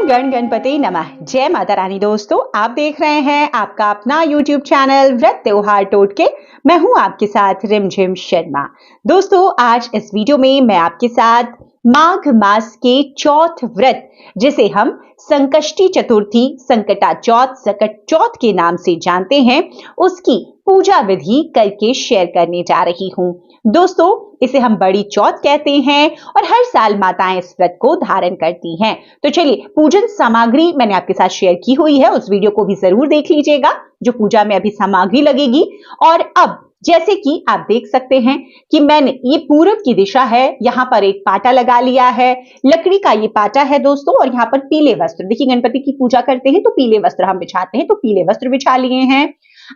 ओम गण गणपति नमः। जय माता रानी। दोस्तों, आप देख रहे हैं आपका अपना YouTube चैनल व्रत त्योहार टोटके। मैं हूं आपके साथ रिमझिम शर्मा। दोस्तों, आज इस वीडियो में मैं आपके साथ माघ मास के चौथ व्रत, जिसे हम संकष्टी चतुर्थी, संकटा चौथ, सकट चौथ के नाम से जानते हैं, उसकी पूजा विधि करके शेयर करने जा रही हूं। दोस्तों, इसे हम बड़ी चौथ कहते हैं और हर साल माताएं इस व्रत को धारण करती हैं। तो चलिए, पूजन सामग्री मैंने आपके साथ शेयर की हुई है, उस वीडियो को भी जरूर देख लीजिएगा जो पूजा में अभी सामग्री लगेगी। और अब जैसे कि आप देख सकते हैं कि मैंने ये पूरब की दिशा है, यहाँ पर एक पाटा लगा लिया है, लकड़ी का ये पाटा है दोस्तों। और यहाँ पर पीले वस्त्र, देखिए गणपति की पूजा करते हैं तो पीले वस्त्र हम बिछाते हैं, तो पीले वस्त्र बिछा लिए हैं।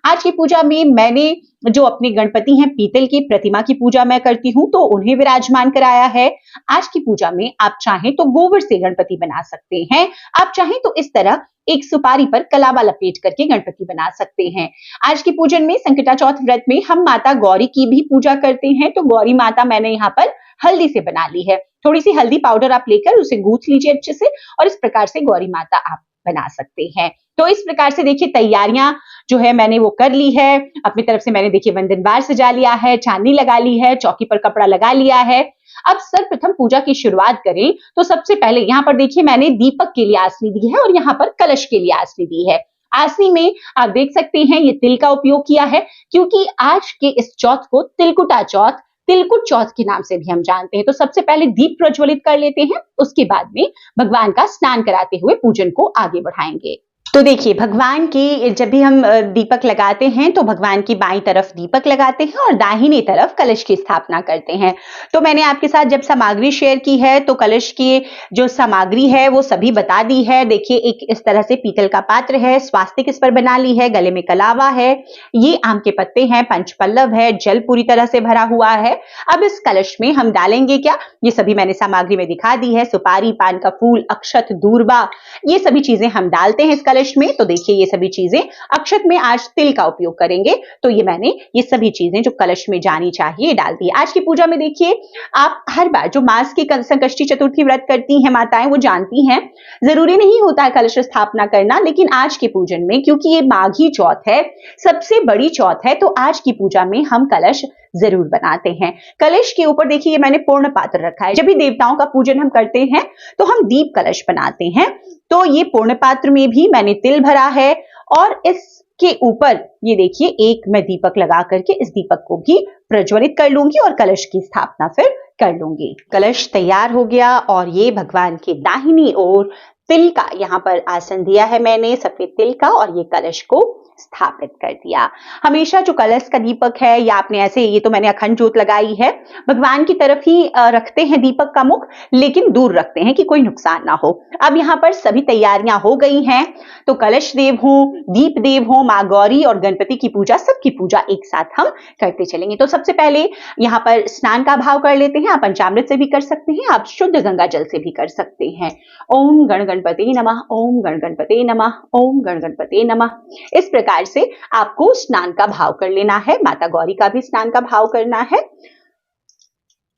आज की पूजा में मैंने जो अपने गणपति हैं, पीतल की प्रतिमा की पूजा मैं करती हूं, तो उन्हें विराजमान कराया है। आज की पूजा में आप चाहें तो गोबर से गणपति बना सकते हैं, आप चाहें तो इस तरह एक सुपारी पर कलावा लपेट करके गणपति बना सकते हैं। आज के पूजन में, संकटा चौथ व्रत में, हम माता गौरी की भी पूजा करते हैं। तो गौरी माता मैंने यहाँ पर हल्दी से बना ली है। थोड़ी सी हल्दी पाउडर आप लेकर उसे गूंथ लीजिए अच्छे से, और इस प्रकार से गौरी माता आप बना सकते हैं। तो इस प्रकार से देखिए तैयारियां जो है मैंने वो कर ली है। अपनी तरफ से मैंने देखिए वंदनवार सजा लिया है, चांदनी लगा ली है, चौकी पर कपड़ा लगा लिया है। अब सर्वप्रथम पूजा की शुरुआत करें तो सबसे पहले यहाँ पर देखिए मैंने दीपक के लिए आसनी दी है और यहाँ पर कलश के लिए आसनी दी है। आसनी में आप देख सकते हैं ये तिल का उपयोग किया है, क्योंकि आज के इस चौथ को तिलकुटा चौथ, तिलकुट चौथ के नाम से भी हम जानते हैं। तो सबसे पहले दीप प्रज्वलित कर लेते हैं, उसके बाद में भगवान का स्नान कराते हुए पूजन को आगे बढ़ाएंगे। तो देखिए, भगवान की जब भी हम दीपक लगाते हैं तो भगवान की बाईं तरफ दीपक लगाते हैं और दाहिनी तरफ कलश की स्थापना करते हैं। तो मैंने आपके साथ जब सामग्री शेयर की है तो कलश की जो सामग्री है वो सभी बता दी है। देखिए, एक इस तरह से पीतल का पात्र है, स्वास्तिक इस पर बना ली है, गले में कलावा है, ये आम के पत्ते हैं, पंचपल्लव है, जल पूरी तरह से भरा हुआ है। अब इस कलश में हम डालेंगे क्या, ये सभी मैंने सामग्री में दिखा दी है। सुपारी, पान का फूल, अक्षत, दूर्बा, ये सभी चीजें हम डालते हैं इस कलश में। तो देखिए ये सभी चीजें, अक्षत में आज तिल का उपयोग करेंगे, तो ये मैंने ये सभी चीजें जो कलश में जानी चाहिए डाल दी। आज की पूजा में देखिए, आप हर बार जो मास की संकष्टी चतुर्थी व्रत करती हैं माताएं, वो जानती हैं जरूरी नहीं होता है कलश स्थापना करना, लेकिन आज के पूजन में क्योंकि ये माघी चौथ है, सबसे बड़ी चौथ है, तो आज की पूजा में हम कलश जरूर बनाते हैं। कलश के ऊपर देखिए ये मैंने पूर्ण पात्र रखा है। जब भी देवताओं का पूजन हम करते हैं तो हम दीप कलश बनाते हैं, तो ये पूर्ण पात्र में भी मैंने तिल भरा है और इसके ऊपर ये देखिए एक मैं दीपक लगा करके इस दीपक को भी प्रज्वलित कर लूंगी और कलश की स्थापना फिर कर लूंगी। कलश तैयार हो गया और ये भगवान की दाहिनी ओर तिल का यहाँ पर आसन दिया है मैंने, सफेद तिल का, और ये कलश को स्थापित कर दिया। हमेशा जो कलश का दीपक है, या आपने ऐसे, ये तो मैंने अखंड ज्योत लगाई है, भगवान की तरफ ही रखते हैं दीपक का मुख, लेकिन दूर रखते हैं कि कोई नुकसान ना हो। अब यहाँ पर सभी तैयारियां हो गई हैं, तो कलश देव हो, दीप देव हो, माँ गौरी और गणपति की पूजा, सबकी पूजा एक साथ हम करते चलेंगे। तो सबसे पहले यहाँ पर स्नान का भाव कर लेते हैं। आप पंचामृत से भी कर सकते हैं, आप शुद्ध गंगा जल से भी कर सकते हैं। ओम गण गणपति नमः, ओम गण गणपति नमः, ओम गण गणपति नमः। इस प्रकार से आपको स्नान का भाव कर लेना है, माता गौरी का भी स्नान का भाव करना है।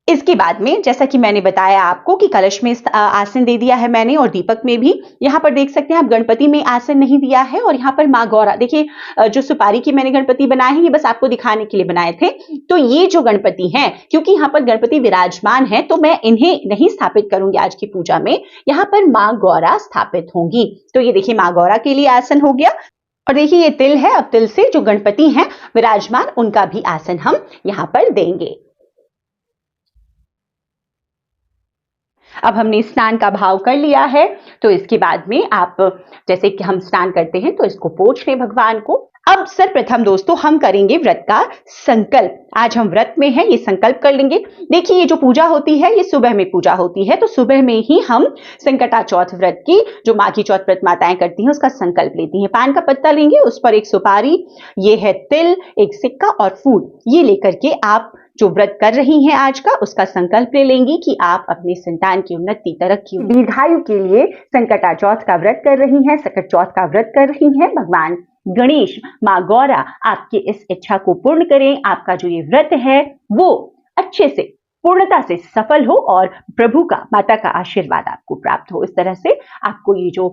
इसके बाद में जैसा कि मैंने बताया आपको कि कलश में आसन दे दिया है मैंने, और दीपक में भी यहाँ पर देख सकते हैं आप, गणपति में आसन नहीं दिया है। और यहाँ पर माँ गौरा, देखिए जो सुपारी की मैंने गणपति बनाए हैं, ये बस आपको दिखाने के लिए बनाए थे। तो ये जो गणपति हैं, क्योंकि यहाँ पर गणपति विराजमान है, तो मैं इन्हें नहीं स्थापित करूंगी आज की पूजा में, यहाँ पर माँ गौरा स्थापित होंगी। तो ये देखिए माँ गौरा के लिए आसन हो गया। और देखिए ये तिल है, अब तिल से जो गणपति हैं विराजमान, उनका भी आसन हम यहाँ पर देंगे। अब हमने स्नान का भाव कर लिया है, तो इसके बाद में आप, जैसे कि हम स्नान करते हैं तो इसको पोंछ लें भगवान को। अब सर्वप्रथम दोस्तों हम करेंगे व्रत का संकल्प। आज हम व्रत में हैं, ये संकल्प कर लेंगे। देखिए ये जो पूजा होती है ये सुबह में पूजा होती है, तो सुबह में ही हम संकटा चौथ व्रत की, जो माघी चौथ व्रत माताएं करती हैं, उसका संकल्प लेती हैं। पान का पत्ता लेंगे, उस पर एक सुपारी, ये है तिल, एक सिक्का और फूल, ये लेकर के आप जो व्रत कर रही हैं आज का, उसका संकल्प ले लेंगी कि आप अपनी संतान की उन्नति, तरक्की, दीर्घायु के लिए संकटा चौथ का व्रत कर रही हैं, सकट चौथ का व्रत कर रही हैं। भगवान गणेश, माँ गौरा आपकी इस इच्छा को पूर्ण करें, आपका जो ये व्रत है वो अच्छे से पूर्णता से सफल हो और प्रभु का, माता का आशीर्वाद आपको प्राप्त हो। इस तरह से आपको ये जो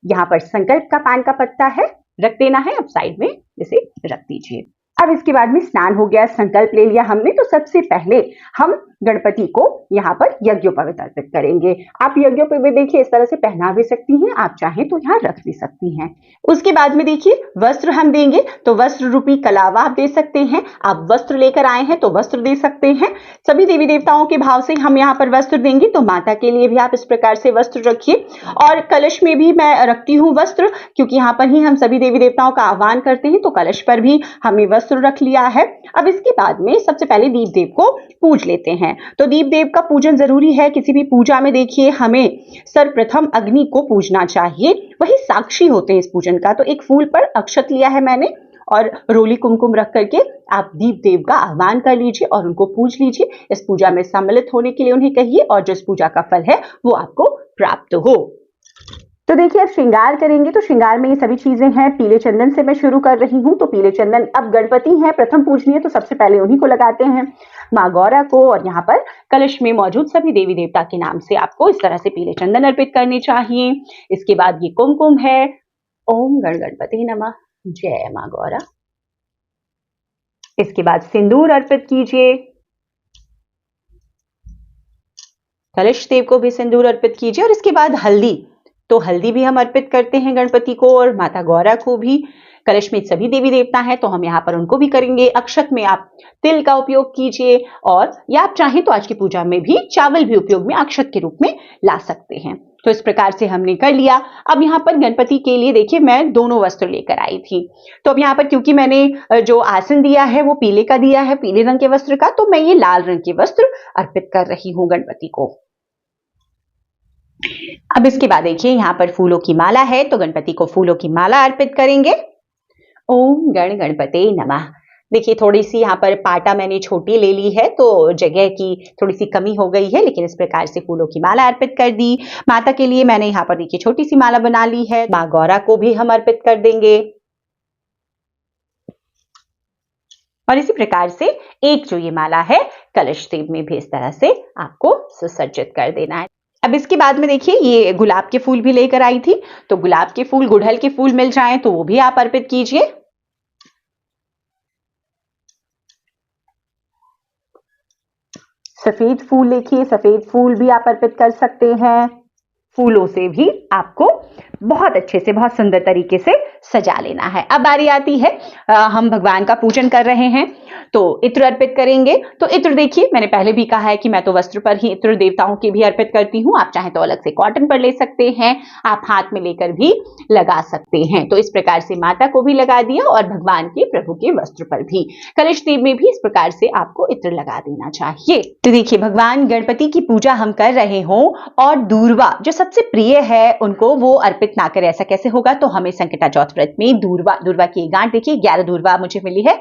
यहाँ पर संकल्प का पान का पत्ता है रख देना है, अब साइड में इसे रख दीजिए। अब इसके बाद में स्नान हो गया, संकल्प ले लिया हमने, तो सबसे पहले हम गणपति को यहाँ पर यज्ञोपवीत अर्पित करेंगे। आप यज्ञोपवीत देखिए इस तरह से पहना भी सकती हैं, आप चाहें तो यहाँ रख भी सकती हैं। उसके बाद में देखिए वस्त्र हम देंगे, तो वस्त्र रूपी कलावा आप दे सकते हैं, आप वस्त्र लेकर आए हैं तो वस्त्र दे सकते हैं। सभी देवी देवताओं के भाव से हम यहाँ पर वस्त्र देंगे, तो माता के लिए भी आप इस प्रकार से वस्त्र रखिए। और कलश में भी मैं रखती हूँ वस्त्र, क्योंकि यहाँ पर ही हम सभी देवी देवताओं का आह्वान करते हैं, तो कलश पर भी हमें वस्त्र रख लिया है। अब इसके बाद में सबसे पहले दीप देव को पूज लेते हैं। तो दीप देव का पूजन जरूरी है। किसी भी पूजा में देखिए हमें सर्वप्रथम अग्नि को पूजना चाहिए, वही साक्षी होते हैं इस पूजन का। तो एक फूल पर अक्षत लिया है मैंने और रोली कुमकुम रख करके आप दीप देव का आह्वान कर लीजिए और उनको पूज लीजिए। इस पूजा में सम्मिलित होने के लिए उन्हें कहिए और जो इस पूजा का फल है वो आपको प्राप्त हो। तो देखिए अब श्रृंगार करेंगे, तो श्रृंगार में ये सभी चीजें हैं। पीले चंदन से मैं शुरू कर रही हूँ, तो पीले चंदन, अब गणपति हैं प्रथम पूजनीय, तो सबसे पहले उन्हीं को लगाते हैं, माँ गौरा को। और यहाँ पर कलश में मौजूद सभी देवी देवता के नाम से आपको इस तरह से पीले चंदन अर्पित करने चाहिए। इसके बाद ये कुमकुम है, ओम गण गणपति नमः, जय माँ गौरा। इसके बाद सिंदूर अर्पित कीजिए, कलश देव को भी सिंदूर अर्पित कीजिए। और इसके बाद हल्दी, तो हल्दी भी हम अर्पित करते हैं गणपति को और माता गौरा को भी। कलश में सभी देवी देवता हैं तो हम यहाँ पर उनको भी करेंगे। अक्षत में आप तिल का उपयोग कीजिए, और या आप चाहें तो आज की पूजा में भी चावल भी उपयोग में अक्षत के रूप में ला सकते हैं। तो इस प्रकार से हमने कर लिया। अब यहाँ पर गणपति के लिए देखिए मैं दोनों वस्त्र लेकर आई थी, तो अब यहाँ पर क्योंकि मैंने जो आसन दिया है वो पीले का दिया है, पीले रंग के वस्त्र का, तो मैं ये लाल रंग के वस्त्र अर्पित कर रही हूँ गणपति को। अब इसके बाद देखिए यहाँ पर फूलों की माला है, तो गणपति को फूलों की माला अर्पित करेंगे। ओम गण गणपते नमः। देखिए थोड़ी सी यहाँ पर पाटा मैंने छोटी ले ली है, तो जगह की थोड़ी सी कमी हो गई है, लेकिन इस प्रकार से फूलों की माला अर्पित कर दी। माता के लिए मैंने यहाँ पर देखिए छोटी सी माला बना ली है। माँ गौरा को भी हम अर्पित कर देंगे। और इसी प्रकार से एक जो ये माला है कलश देव में भी इस तरह से आपको सुसज्जित कर देना है। अब इसके बाद में देखिए ये गुलाब के फूल भी लेकर आई थी, तो गुलाब के फूल, गुड़हल के फूल मिल जाएं तो वो भी आप अर्पित कीजिए। सफेद फूल देखिए, सफेद फूल भी आप अर्पित कर सकते हैं। फूलों से भी आपको बहुत अच्छे से, बहुत सुंदर तरीके से सजा लेना है। अब बारी आती है हम भगवान का पूजन कर रहे हैं तो इत्र अर्पित करेंगे। तो इत्र देखिए मैंने पहले भी कहा है कि मैं तो वस्त्र पर ही इत्र देवताओं के भी अर्पित करती हूँ। आप चाहें तो अलग से कॉटन पर ले सकते हैं, आप हाथ में लेकर भी लगा सकते हैं। तो इस प्रकार से माता को भी लगा दिया और भगवान के, प्रभु के वस्त्र पर भी, कलश देव में भी इस प्रकार से आपको इत्र लगा देना चाहिए। तो देखिए भगवान गणपति की पूजा हम कर रहे हों और दूर्वा जो सबसे प्रिय है उनको वो अर्पित ना करें, ऐसा कैसे होगा। तो हमें संकटा चौथ व्रत में दूर्वा की गांठ देखिए 11 दूर्वा मुझे मिली है,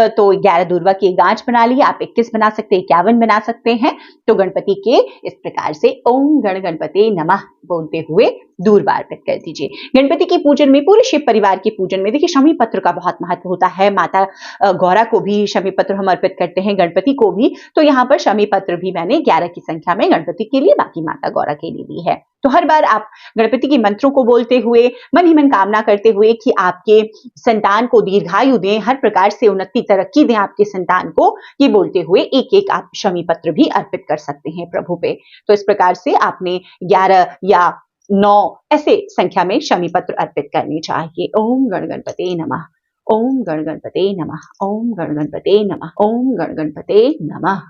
तो 11 दूर्वा की गांठ बना ली। आप 21 बना सकते हैं, 51 बना सकते हैं। तो गणपति के इस प्रकार से ओम गण गणपते नमः बोलते हुए दूर्वा अर्पित कर दीजिए। गणपति के पूजन में, पूरे शिव परिवार के पूजन में देखिए शमी पत्र का बहुत महत्व होता है। माता गौरा को भी शमी पत्र हम अर्पित करते हैं, गणपति को भी। तो यहाँ पर शमी पत्र भी मैंने 11 की संख्या में गणपति के लिए, बाकी माता गौरा के लिए ली है। तो हर बार आप गणपति के मंत्रों को बोलते हुए, मन ही मन कामना करते हुए कि आपके संतान को दीर्घायु दें, हर प्रकार से उन्नति तरक्की दें आपके संतान को, ये बोलते हुए एक एक आप शमी पत्र भी अर्पित कर सकते हैं प्रभु पे। तो इस प्रकार से आपने 11 या 9 ऐसे संख्या में शमी पत्र अर्पित करने चाहिए। ओम गण गणपते नमः, ओम गण गणपते नमः, ओम गण गणपते नमः, ओम गण गणपते नमः।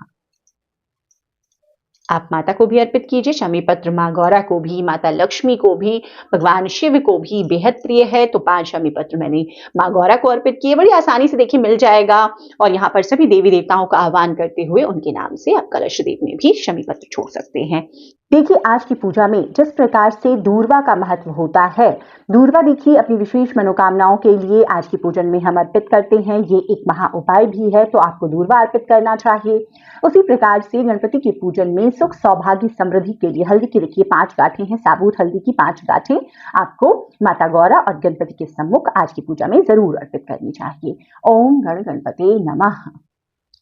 आप माता को भी अर्पित कीजिए शमी पत्र, माँ गौरा को भी, माता लक्ष्मी को भी, भगवान शिव को भी बेहद प्रिय है। तो 5 शमी पत्र मैंने माँ गौरा को अर्पित किए। बड़ी आसानी से देखिए मिल जाएगा। और यहाँ पर सभी देवी देवताओं का आह्वान करते हुए उनके नाम से आप कलश देव में भी शमी पत्र छोड़ सकते हैं। देखिए आज की पूजा में जिस प्रकार से दूर्वा का महत्व होता है, दूर्वा देखिए अपनी विशेष मनोकामनाओं के लिए आज की पूजन में हम अर्पित करते हैं। ये एक महा उपाय भी है, तो आपको दूर्वा अर्पित करना चाहिए। उसी प्रकार से गणपति के पूजन में सुख, सौभाग्य, समृद्धि के लिए हल्दी की देखिए 5 गांठें हैं, साबुत हल्दी की 5 गांठें आपको माता गौरा और गणपति के सम्मुख आज की पूजा में जरूर अर्पित करनी चाहिए। ओम गण गणपते नमः।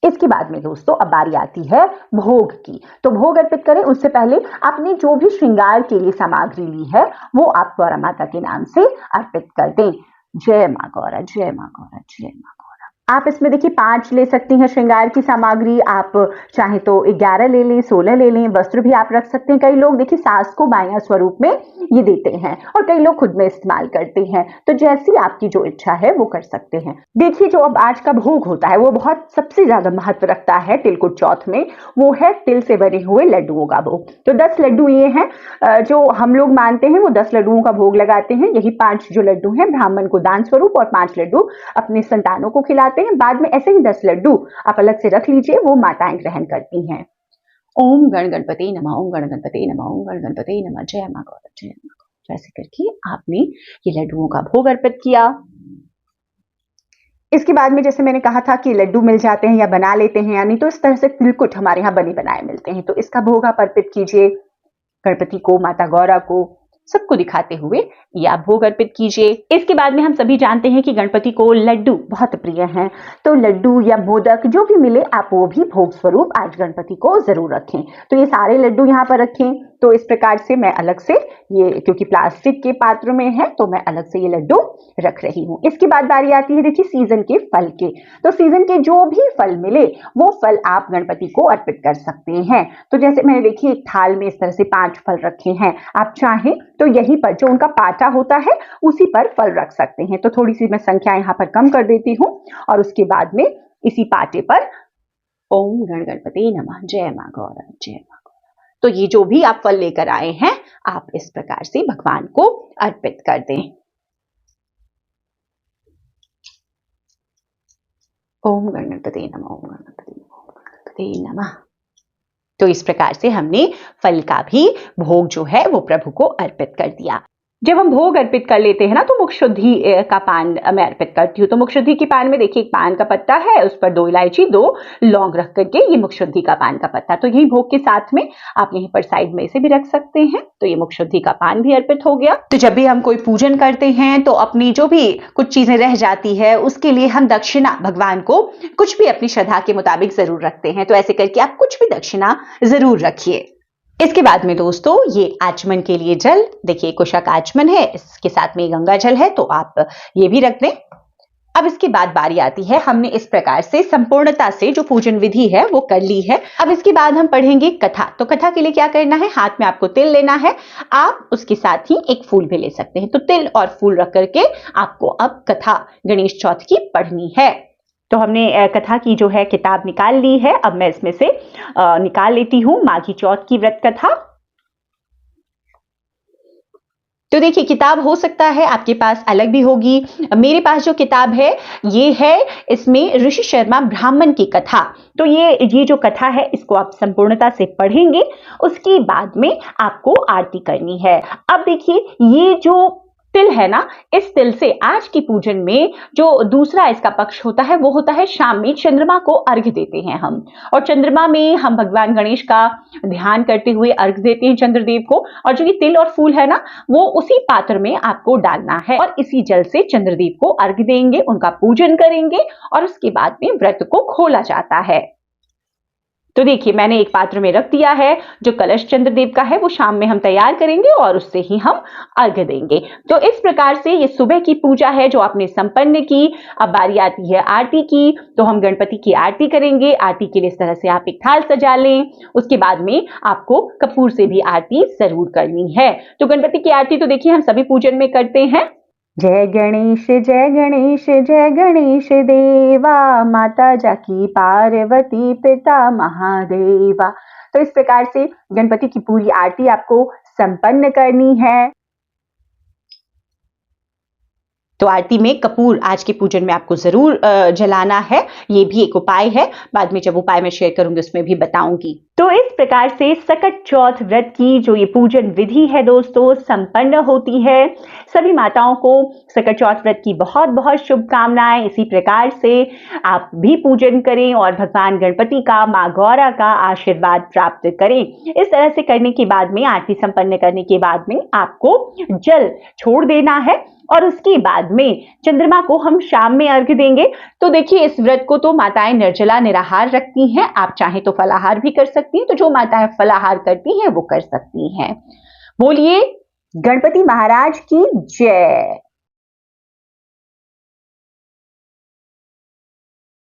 इसके बाद में दोस्तों अब बारी आती है भोग की। तो भोग अर्पित करें उससे पहले आपने जो भी श्रृंगार के लिए सामग्री ली है वो आप गौरा माता के नाम से अर्पित कर दें। जय माँ गौरा, जय माँ गौरा, जय माँ गौरा। आप इसमें देखिए 5 ले सकती हैं श्रृंगार की सामग्री, आप चाहे तो 11 ले लें, 16 ले लें, वस्त्र भी आप रख सकते हैं। कई लोग देखिए सास को बाया स्वरूप में ये देते हैं और कई लोग खुद में इस्तेमाल करते हैं, तो जैसी आपकी जो इच्छा है वो कर सकते हैं। देखिए जो अब आज का भोग होता है वो बहुत सबसे ज्यादा महत्व रखता है तिलकुट चौथ में, वो है तिल से बने हुए लड्डुओं का भोग। तो 10 लड्डू ये हैं जो हम लोग मानते हैं, वो 10 लड्डुओं का भोग लगाते हैं। यही 5 जो लड्डू हैं ब्राह्मण को दान स्वरूप और 5 लड्डू अपने संतानों को खिलाते हैं। बाद में ऐसे ही 10 लड्डू आप अलग से रख लीजिए, वो माताएं ग्रहण करती हैं। ओम गण गणपते नमः, ओम गण गणपते नमः, ओम गण गणपते नमः, जय माँ गौरा, जय माँ गौरा। ऐसे करके आपने ये लड्डुओं का भोग अर्पित किया। इसके बाद में जैसे मैंने कहा था कि लड्डू मिल जाते हैं या बना लेते हैं, यानी तो इस तरह से तिलकुट हमारे यहाँ बने बनाए मिलते हैं, तो इसका भोग आप अर्पित कीजिए गणपति को, माता गौरा को, सबको दिखाते हुए ये आप भोग अर्पित कीजिए। इसके बाद में हम सभी जानते हैं कि गणपति को लड्डू बहुत प्रिय हैं, तो लड्डू या मोदक जो भी मिले आप वो भी भोग स्वरूप आज गणपति को जरूर रखें। तो ये सारे लड्डू यहाँ पर रखें। तो इस प्रकार से मैं अलग से ये, क्योंकि प्लास्टिक के पात्र में है तो मैं अलग से ये लड्डू रख रही हूँ। इसके बाद बारी आती है देखिए सीजन के फल के। तो सीजन के जो भी फल मिले वो फल आप गणपति को अर्पित कर सकते हैं। तो जैसे मैंने देखिए एक थाल में इस तरह से 5 फल रखे हैं, आप चाहें तो यहीं पर जो उनका पाटा होता है उसी पर फल रख सकते हैं। तो थोड़ी सी मैं संख्या यहाँ पर कम कर देती हूँ और उसके बाद में इसी पाटे पर ओम गण गणपति नमः, जय माँ गौरा, जय माँ गौरा। तो ये जो भी आप फल लेकर आए हैं आप इस प्रकार से भगवान को अर्पित कर दें। ओम गण गणपति नमः, ओम गण गणपति नमः, ओम गण गणपति नमः। तो इस प्रकार से हमने फल का भी भोग जो है वो प्रभु को अर्पित कर दिया। जब हम भोग अर्पित कर लेते हैं ना तो मुख शुद्धि का पान मैं अर्पित करती हूँ। तो मुख शुद्धि के पान में देखिए एक पान का पत्ता है, उस पर 2 इलायची 2 लौंग रख करके ये मुख शुद्धि का पान का पत्ता, तो यही भोग के साथ में आप यहीं पर साइड में इसे भी रख सकते हैं। तो ये मुख शुद्धि का पान भी अर्पित हो गया। तो जब भी हम कोई पूजन करते हैं तो अपनी जो भी कुछ चीजें रह जाती है उसके लिए हम दक्षिणा भगवान को कुछ भी अपनी श्रद्धा के मुताबिक जरूर रखते हैं। तो ऐसे करके आप कुछ भी दक्षिणा जरूर रखिए। इसके बाद में दोस्तों ये आचमन के लिए जल, देखिए कुशक आचमन है, इसके साथ में गंगा जल है, तो आप ये भी रख दें। अब इसके बाद बारी आती है, हमने इस प्रकार से संपूर्णता से जो पूजन विधि है वो कर ली है। अब इसके बाद हम पढ़ेंगे कथा। तो कथा के लिए क्या करना है, हाथ में आपको तिल लेना है, आप उसके साथ ही एक फूल भी ले सकते हैं। तो तिल और फूल रख करके आपको अब कथा गणेश चौथ की पढ़नी है। तो हमने कथा की जो है किताब निकाल ली है, अब मैं इसमें से निकाल लेती हूँ माघी चौथ की व्रत कथा। तो देखिए किताब हो सकता है आपके पास अलग भी होगी, मेरे पास जो किताब है ये है, इसमें ऋषि शर्मा ब्राह्मण की कथा। तो ये जो कथा है इसको आप संपूर्णता से पढ़ेंगे, उसके बाद में आपको आरती करनी है। अब देखिए ये जो तिल है ना, इस तिल से आज की पूजन में जो दूसरा इसका पक्ष होता है वो होता है शाम में चंद्रमा को अर्घ्य देते हैं हम, और चंद्रमा में हम भगवान गणेश का ध्यान करते हुए अर्घ्य देते हैं चंद्रदेव को। और जो ये तिल और फूल है ना वो उसी पात्र में आपको डालना है और इसी जल से चंद्रदेव को अर्घ्य देंगे, उनका पूजन करेंगे और उसके बाद में व्रत को खोला जाता है। तो देखिए मैंने एक पात्र में रख दिया है, जो कलश चंद्रदेव का है वो शाम में हम तैयार करेंगे और उससे ही हम अर्घ्य देंगे। तो इस प्रकार से ये सुबह की पूजा है जो आपने संपन्न की। अब बारी आती है आरती की। तो हम गणपति की आरती करेंगे। आरती के लिए इस तरह से आप एक थाल सजा लें, उसके बाद में आपको कपूर से भी आरती जरूर करनी है। तो गणपति की आरती तो देखिए हम सभी पूजन में करते हैं। जय गणेश जय गणेश जय गणेश देवा, माता जाकी पार्वती पिता महादेवा। तो इस प्रकार से गणपति की पूरी आरती आपको संपन्न करनी है। तो आरती में कपूर आज के पूजन में आपको जरूर जलाना है, ये भी एक उपाय है। बाद में जब उपाय मैं शेयर करूंगी उसमें भी बताऊंगी। तो इस प्रकार से सकट चौथ व्रत की जो ये पूजन विधि है दोस्तों संपन्न होती है। सभी माताओं को सकट चौथ व्रत की बहुत बहुत शुभकामनाएं। इसी प्रकार से आप भी पूजन करें और भगवान गणपति का, माँ गौरा का आशीर्वाद प्राप्त करें। इस तरह से करने के बाद में, आरती संपन्न करने के बाद में आपको जल छोड़ देना है और उसके बाद में चंद्रमा को हम शाम में अर्घ्य देंगे। तो देखिए, इस व्रत को तो माताएं निर्जला निराहार रखती हैं, आप चाहें तो फलाहार भी कर सकती हैं। तो जो माताएं फलाहार करती हैं वो कर सकती हैं। बोलिए गणपति महाराज की जय।